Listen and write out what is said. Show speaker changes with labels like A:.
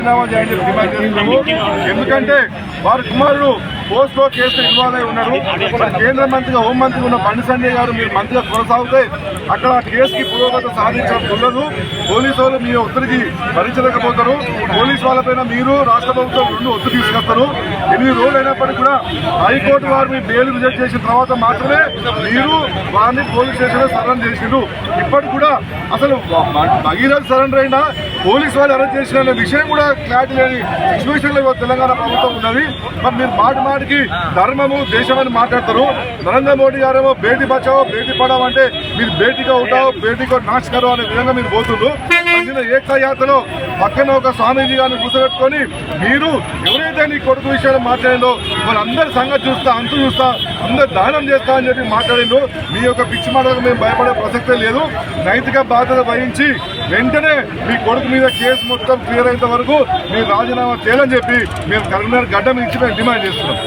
A: రాజీనామా చేయాలని డిమాండ్ చేస్తున్నాము. ఎందుకంటే వారి కుమారుడు పోస్ట్లో కేసులో ఇన్వాల్వ్ అయి ఉన్నారు. కేంద్ర మంత్రిగా హోంమంత్రి ఉన్న బండి సంజయ్ గారు మీరు మంత్రిగా కొనసాగితే అక్కడ కేసుకి పురోగతి సాధించడం ఉండదు. పోలీసు వాళ్ళు మీ ఒత్తిడికి భరించలేకపోతారు. పోలీసు వాళ్ళపైన మీరు రాష్ట్ర ప్రభుత్వం రెండు ఒత్తిడి తీసుకొస్తారు. 8 రోజులు అయినప్పటికీ కూడా హైకోర్టు వారు మీ బెయిల్ రిజెక్ట్ చేసిన తర్వాత మాత్రమే మీరు వారిని పోలీస్ స్టేషన్లో సరెండర్ చేసిండ్రు. ఇప్పటికి కూడా అసలు భగీరథ్ సరెండర్ అయినా పోలీసు వాళ్ళు అరెస్ట్ చేసిన విషయం కూడా క్లారిటీ లేని సిచ్యువేషన్లో తెలంగాణ ప్రభుత్వం ఉన్నది. మరి మీరు మాటికి ధర్మము దేశమని మాట్లాడతారు. నరేంద్ర మోడీ గారేమో బేటీ బచావో బేటీ పడావో అంటే మీరు బేటీగా ఉంటావు బేటీకో నాశ్ కరో అనే విధంగా మీరు పోతుండ్రు. ఏకతా యాత్రలో పక్కన ఒక స్వామీజీ గారిని కూర్చోబెట్టుకొని మీరు ఎవరైతే నీ కొడుకు విషయాలు మాట్లాడిందో వాళ్ళందరి సంగతి చూస్తా అంతు చూస్తా అందరు దానం చేస్తా అని చెప్పి మాట్లాడిండ్రు. మీ యొక్క పిచ్చి మాటలకు మేము భయపడే ప్రసక్తే లేదు. నైతిక బాధ్యత వహించి వెంటనే మీ కొడుకు మీద కేసు మొత్తం క్లియర్ అయినంత వరకు మీరు రాజీనామా చేయాలని చెప్పి మేము కరీంనగర్ గడ్డ నుంచి మేము డిమాండ్ చేస్తున్నాం.